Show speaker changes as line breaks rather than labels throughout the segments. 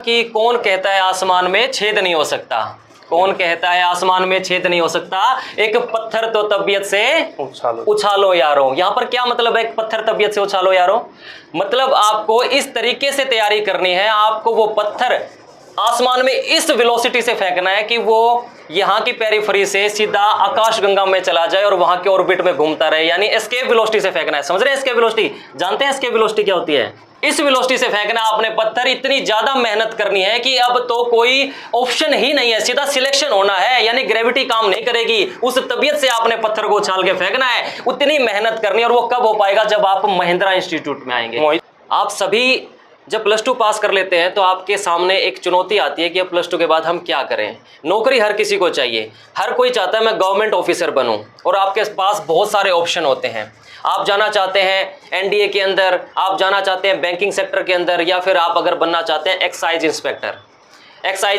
कि कौन कहता है आसमान में छेद नहीं हो सकता? कौन कहता है आसमान में छेद नहीं हो सकता? एक पत्थर तो तबीयत से उछालो यारो। यहां पर क्या मतलब है, एक पत्थर तबीयत से उछालो यारो? मतलब आपको इस तरीके से तैयारी करनी है, आपको वो पत्थर आसमान में इस वेलोसिटी से फेंकना है कि वो यहां की पेरिफेरी से सीधा आकाशगंगा में चला जाए और वहां के ऑर्बिट में घूमता रहे, यानी एस्केप वेलोसिटी से फेंकना है। समझ रहे हैं एस्केप वेलोसिटी? जानते हैं एस्केप वेलोसिटी क्या होती है? इस वेलोसिटी से फेंकना आपने पत्थर। इतनी ज्यादा मेहनत करनी है कि अब तो कोई ऑप्शन ही नहीं है, सीधा सिलेक्शन होना है, यानी ग्रेविटी काम नहीं करेगी। उस तबीयत से आपने पत्थर को उछाल के फेंकना है, उतनी मेहनत करनी है। और वो कब हो पाएगा? जब आप महिंद्रा इंस्टीट्यूट में आएंगे। आप सभी जब प्लस टू पास कर लेते हैं तो आपके सामने एक चुनौती आती है कि अब प्लस टू के बाद हम क्या करें। नौकरी हर किसी को चाहिए, हर कोई चाहता है मैं गवर्नमेंट ऑफिसर बनूं, और आपके पास बहुत सारे ऑप्शन होते हैं। आप जाना चाहते हैं एनडीए के अंदर, आप जाना चाहते हैं बैंकिंग सेक्टर के अंदर, या फिर आप अगर बनना चाहते हैं एक्साइज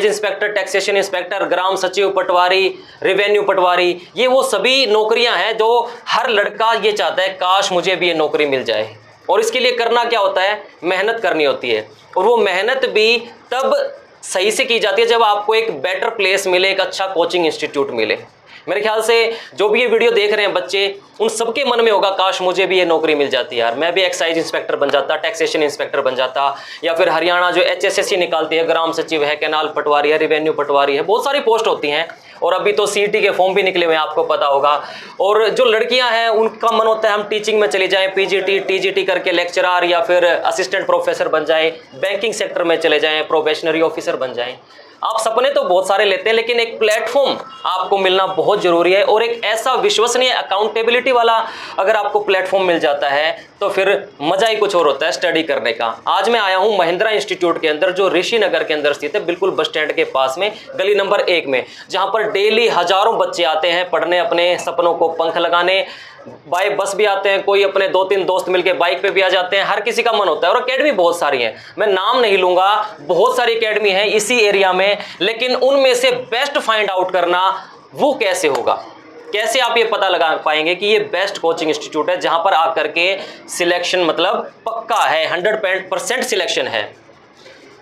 इंस्पेक्टर, टैक्सेशन इंस्पेक्टर, ग्राम सचिव, पटवारी, रेवेन्यू पटवारी, ये वो सभी नौकरियां हैं जो हर लड़का ये चाहता है काश मुझे भी ये नौकरी मिल जाए। और इसके लिए करना क्या होता है? मेहनत करनी होती है, और वो मेहनत भी तब सही से की जाती है जब आपको एक बेटर प्लेस मिले, एक अच्छा कोचिंग इंस्टीट्यूट मिले। मेरे ख्याल से जो भी ये वीडियो देख रहे हैं बच्चे, उन सबके मन में होगा काश मुझे भी ये नौकरी मिल जाती यार, मैं भी एक्साइज इंस्पेक्टर बन जाता, टैक्सेशन इंस्पेक्टर बन जाता, या फिर हरियाणा जो HSSC निकालती है, ग्राम सचिव है, कैनाल पटवारी है, रेवेन्यू पटवारी है, बहुत सारी पोस्ट होती हैं। और अभी तो CET के फॉर्म भी निकले हुए हैं, आपको पता होगा। और जो लड़कियां हैं उनका मन होता है हम टीचिंग में चली जाएं, PGT TGT करके लेक्चरर या फिर असिस्टेंट प्रोफेसर बन जाएं, बैंकिंग सेक्टर में चले जाएं, प्रोबेशनरी ऑफिसर बन जाएं। आप सपने तो बहुत सारे लेते हैं, लेकिन एक प्लेटफॉर्म आपको मिलना बहुत जरूरी है। और एक ऐसा विश्वसनीय अकाउंटेबिलिटी वाला अगर आपको प्लेटफॉर्म मिल जाता है तो फिर मजा ही कुछ और होता है स्टडी करने का। आज मैं आया हूं महिंद्रा इंस्टीट्यूट के अंदर, जो ऋषि नगर के अंदर स्थित है, बिल्कुल बस स्टैंड के पास में, गली नंबर 1 में, जहां पर डेली हजारों बच्चे आते हैं पढ़ने, अपने सपनों को पंख लगाने। बाय बस भी आते हैं, कोई अपने 2-3 दोस्त मिलके बाइक पे भी आ जाते हैं, हर किसी का मन होता है। और एकेडमी बहुत सारी है, मैं नाम नहीं लूंगा, बहुत सारी एकेडमी है इसी एरिया में, लेकिन उनमें से बेस्ट फाइंड आउट करना वो कैसे होगा? कैसे आप ये पता लगा पाएंगे कि ये बेस्ट कोचिंग इंस्टीट्यूट है जहां पर आकर के सिलेक्शन मतलब पक्का है, 100% सिलेक्शन है।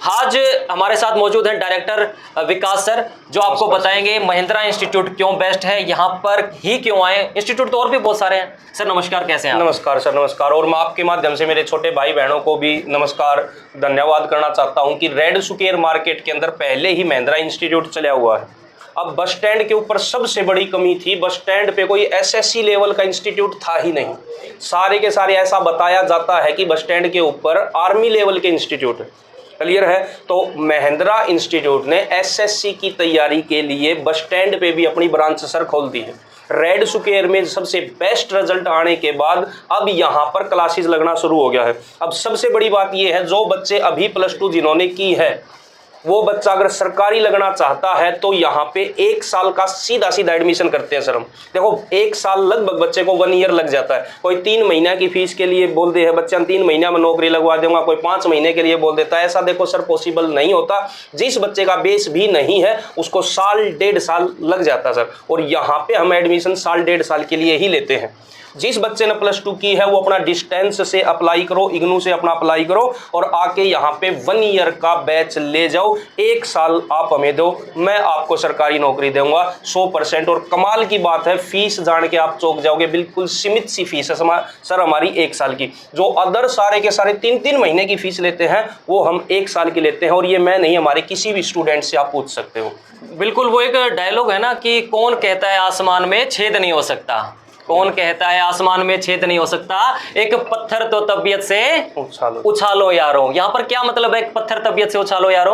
आज हमारे साथ मौजूद हैं डायरेक्टर विकास सर, जो आपको बताएंगे महिंद्रा इंस्टीट्यूट क्यों बेस्ट है, यहाँ पर ही क्यों आए। इंस्टीट्यूट तो और भी बहुत सारे हैं। सर नमस्कार, कैसे हैं आप?
नमस्कार सर, नमस्कार। और मैं आपके माध्यम से मेरे छोटे भाई बहनों को भी नमस्कार, धन्यवाद करना चाहता हूँ कि रेड सुकेर मार्केट के अंदर पहले ही महिंद्रा इंस्टीट्यूट चला हुआ है। अब बस स्टैंड के ऊपर सबसे बड़ी कमी थी, बस स्टैंड पे कोई SSC लेवल का इंस्टीट्यूट था ही नहीं। सारे के सारे ऐसा बताया जाता है कि बस स्टैंड के ऊपर आर्मी लेवल के इंस्टीट्यूट है। क्लियर है? तो महिंद्रा इंस्टीट्यूट ने SSC की तैयारी के लिए बस स्टैंड पे भी अपनी ब्रांच सर खोल दी है। रेड सुकेर में सबसे बेस्ट रिजल्ट आने के बाद अब यहाँ पर क्लासेस लगना शुरू हो गया है। अब सबसे बड़ी बात यह है, जो बच्चे अभी +2 जिन्होंने की है, वो बच्चा अगर सरकारी लगना चाहता है तो यहाँ पे 1 साल का सीधा एडमिशन करते हैं सर हम। देखो 1 साल लगभग बच्चे को 1 ईयर लग जाता है। कोई 3 महीना की फीस के लिए बोल दे है बच्चा 3 महीना में नौकरी लगवा दूंगा, कोई 5 महीने के लिए बोल देता है। ऐसा देखो सर पॉसिबल नहीं होता। जिस बच्चे का बेस भी नहीं है उसको 1.5 साल लग जाता है सर। और यहाँ पे हम एडमिशन 1.5 साल के लिए ही लेते हैं। जिस बच्चे ने +2 की है वो अपना डिस्टेंस से अप्लाई करो, इग्नू से अपना अप्लाई करो और आके यहाँ पे 1 ईयर का बैच ले जाओ। 1 साल आप हमें दो, मैं आपको सरकारी नौकरी दूंगा 100%। और कमाल की बात है, फीस जान के आप चौंक जाओगे, बिल्कुल सीमित सी फीस है सर हमारी 1 साल की। जो अदर सारे के सारे 3-3 महीने की फीस लेते हैं वो हम 1 साल की लेते हैं। और ये मैं नहीं, हमारे किसी भी स्टूडेंट से आप पूछ सकते हो।
बिल्कुल, वो एक डायलॉग है ना कि कौन कहता है आसमान में छेद नहीं हो सकता? कौन कहता है आसमान में छेद नहीं हो सकता? एक पत्थर तो तबीयत से उछालो यारो। यहां पर क्या मतलब है, एक पत्थर तबीयत से उछालो यारो?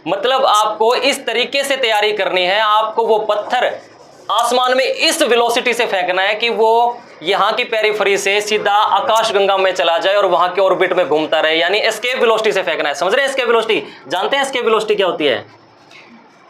मतलब आपको इस तरीके से तैयारी करनी है, आपको वो पत्थर आसमान में इस वेलोसिटी से फेंकना है कि वो यहां की पेरिफेरी से सीधा आकाशगंगा में चला जाए और वहां के ऑर्बिट में घूमता रहे, यानी एस्केप वेलोसिटी से फेंकना है। समझ रहे हैं एस्केप वेलोसिटी? जानते हैं एस्केप वेलोसिटी क्या होती है?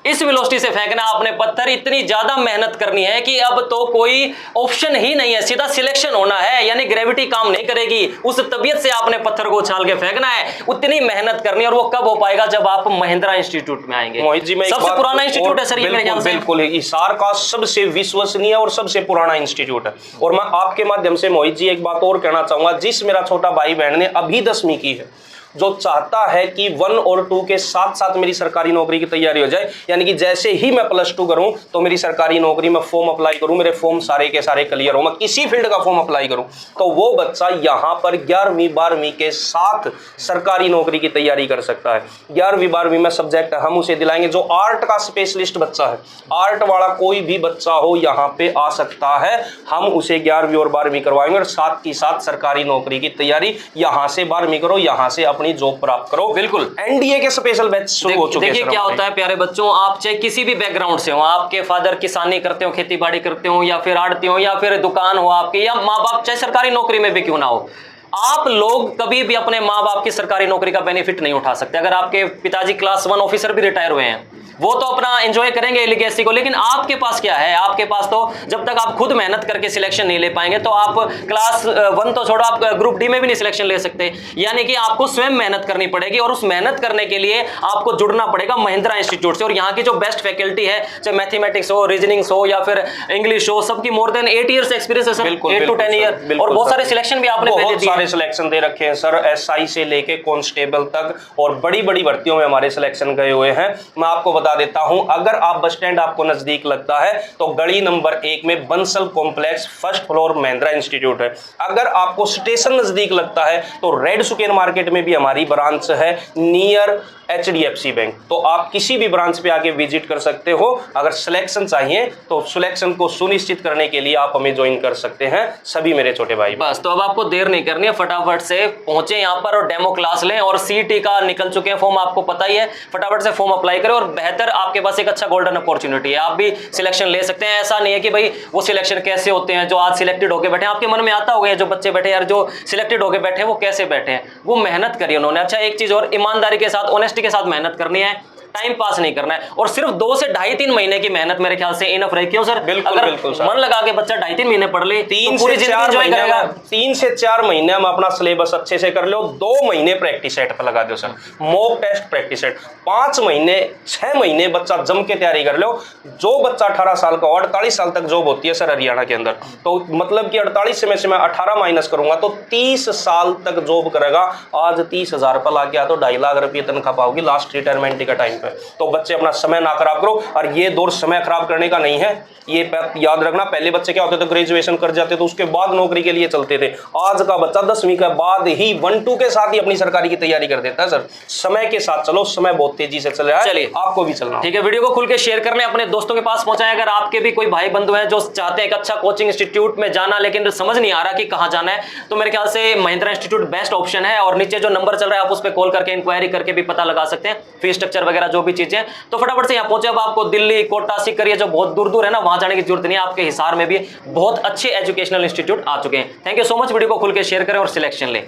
इस वेलोसिटी से फेंकना आपने पत्थर। इतनी ज्यादा मेहनत करनी है कि अब तो कोई ऑप्शन ही नहीं है, सीधा सिलेक्शन होना है, यानी ग्रेविटी काम नहीं करेगी। उस तबीयत से आपने पत्थर को उछाल के फेंकना है, उतनी मेहनत करनी है। और वो कब हो पाएगा? जब आप महिंद्रा इंस्टीट्यूट में आएंगे।
मोहित जी,
सबसे पुराना इंस्टीट्यूट है सर ये मेरे ख्याल से।
बिल्कुल, हिसार का सबसे विश्वसनीय और सबसे पुराना इंस्टीट्यूट है। और मैं आपके माध्यम से मोहित जी एक बात और कहना चाहूंगा, जिस मेरा छोटा भाई बहन ने अभी 10वीं की है जो चाहता है कि 1 और 2 के साथ साथ मेरी सरकारी नौकरी की तैयारी हो जाए, यानी कि जैसे ही मैं +2 करूं तो मेरी सरकारी नौकरी में फॉर्म अप्लाई करूं, मेरे फॉर्म सारे के सारे क्लियर हो, मैं किसी फील्ड का फॉर्म अप्लाई करूं, तो वो बच्चा यहां पर 11वीं 12वीं के साथ सरकारी नौकरी की तैयारी कर सकता है। 11वीं 12वीं में सब्जेक्ट हम उसे दिलाएंगे जो आर्ट का स्पेशलिस्ट बच्चा है, आर्ट वाला कोई भी बच्चा हो यहां पे आ सकता है, हम उसे 11वीं और 12वीं करवाएंगे और साथ ही साथ सरकारी नौकरी की तैयारी, यहां से 12वीं करो, यहां से अपनी जॉब प्राप्त करो।
बिल्कुल।
एनडीए के स्पेशल बैच शुरू हो चुके हैं।
देखिए क्या होता है प्यारे बच्चों, आप चाहे किसी भी बैकग्राउंड से हो, आपके फादर किसानी करते हो, खेती बाड़ी करते हो, या फिर आड़ती हो, या फिर दुकान हो आपकी, या माँ बाप चाहे सरकारी नौकरी में भी क्यों ना हो, आप लोग कभी भी अपने माँ बाप की सरकारी नौकरी का बेनिफिट नहीं उठा सकते। अगर आपके पिताजी क्लास 1 ऑफिसर भी रिटायर हुए हैं, वो तो अपना एंजॉय करेंगे लेगेसी को, लेकिन आपके पास क्या है? आपके पास तो जब तक आप खुद मेहनत करके सिलेक्शन नहीं ले पाएंगे, तो आप क्लास 1 तो छोड़ो, आप ग्रुप डी में भी नहीं सिलेक्शन ले सकते। यानी कि आपको स्वयं मेहनत करनी पड़ेगी, और उस मेहनत करने के लिए आपको जुड़ना पड़ेगा महिंद्रा इंस्टीट्यूट से। और यहाँ की जो बेस्ट फैकल्टी है, चाहे मैथमेटिक्स हो, रीजनिंग्स हो, या फिर इंग्लिश हो, सबकी मोर देन 8 ईयर्स एक्सपीरियंस है सर, 8 to 10 ईयर, और बहुत सारे सिलेक्शन भी आपने
बहुत सारे सिलेक्शन दे रखे हैं सर, एसआई से लेके कांस्टेबल तक, और बड़ी बड़ी भर्तियों में हमारे सिलेक्शन गए हुए हैं। मैं आपको बता देता हूं, अगर आप बस स्टैंड आपको नजदीक लगता है तो गली नंबर 1 में Bansal complex 1st floor Mahindra institute है। अगर आपको स्टेशन नजदीक लगता है तो रेड सुकेर मार्केट में भी हमारी ब्रांच है, नियर HDFC बैंक, तो आप किसी भी ब्रांच पे आके विजिट कर सकते हो। अगर सिलेक्शन चाहिए तो सिलेक्शन को सुनिश्चित करने के लिए आप हमें ज्वाइन कर सकते हैं, सभी मेरे छोटे भाई।
बस, तो अब आपको देर नहीं करनी है, फटाफट से पहुंचे यहाँ पर और डेमो क्लास लें। और CET का निकल चुके हैं फॉर्म, आपको पता ही है, फटाफट से फॉर्म अप्लाई करें। और बेहतर, आपके पास एक अच्छा गोल्डन अपॉर्चुनिटी है, आप भी सिलेक्शन ले सकते हैं। ऐसा नहीं है कि भाई वो सिलेक्शन कैसे होते हैं, जो आज सिलेक्टेड होकर बैठे हैं, आपके मन में आता होगा जो बच्चे बैठे यार, जो सिलेक्टेड होकर बैठे हैं वो कैसे बैठे हैं, वो मेहनत करी उन्होंने। अच्छा, एक चीज और, ईमानदारी के साथ, ऑनेस्टी के साथ मेहनत करनी है, टाइम पास नहीं करना है। और सिर्फ 2 से 2.5-3 महीने की मेहनत मेरे ख्याल से इनफ रही। क्यों सर?
बिल्कुल बिल्कुल सर,
मन लगा के बच्चा 2.5-3 महीने पढ़ ले,
3 से 4 महीने हम अपना सिलेबस अच्छे से कर लो, 2 महीने प्रैक्टिस सेट पर लगा दो sir, mock test practice set, 5 महीने 6 महीने बच्चा जम के तैयारी कर लो। जो बच्चा 18 साल का हो, 48 साल तक जॉब होती है सर हरियाणा के अंदर, तो मतलब कि 48 में से मैं 18 माइनस करूंगा तो 30 साल तक जॉब करेगा। आज 30,000 पर ला गया तो 2.5 लाख रुपये तनख्वाह पाओगी लास्ट रिटायरमेंट का टाइम पे। तो बच्चे अपना समय ना खराब करो, और ये दौर समय खराब करने का नहीं है, ये याद रखना। पहले बच्चे क्या होते थे, ग्रेजुएशन कर जाते तो उसके बाद नौकरी के लिए चलते थे। आज का बच्चा 10वीं के बाद ही 1-2 के साथ ही अपनी सरकारी की तैयारी कर देता है सर। समय के साथ चलो, समय बहुत तेजी से चल रहा है, चलिए आपको भी चलना।
ठीक है, वीडियो को खुल के शेयर कर लें, अपने दोस्तों के पास पहुंचाएं। अगर आपके भी कोई भाई बंधु हैं जो चाहते हैं एक अच्छा कोचिंग इंस्टीट्यूट में जाना, लेकिन समझ नहीं आ रहा कि कहां जाना है, तो मेरे ख्याल से महिंद्रा इंस्टीट्यूट बेस्ट ऑप्शन है। और नीचे जो नंबर चल रहा है आप उस पर कॉल करके इंक्वायरी करके भी पता लगा सकते हैं, फीस स्ट्रक्चर वगैरह जो भी चीजें। तो फटाफट से यहाँ पहुंचे। अब आपको दिल्ली, कोटा, सीकर, जो बहुत दूर दूर है ना, वहां जाने की जरूरत नहीं है। आपके हिसार में भी बहुत अच्छे एजुकेशनल इंस्टीट्यूट आ चुके हैं। Thank you so much. Video को खुल के शेयर करें और सिलेक्शन लें।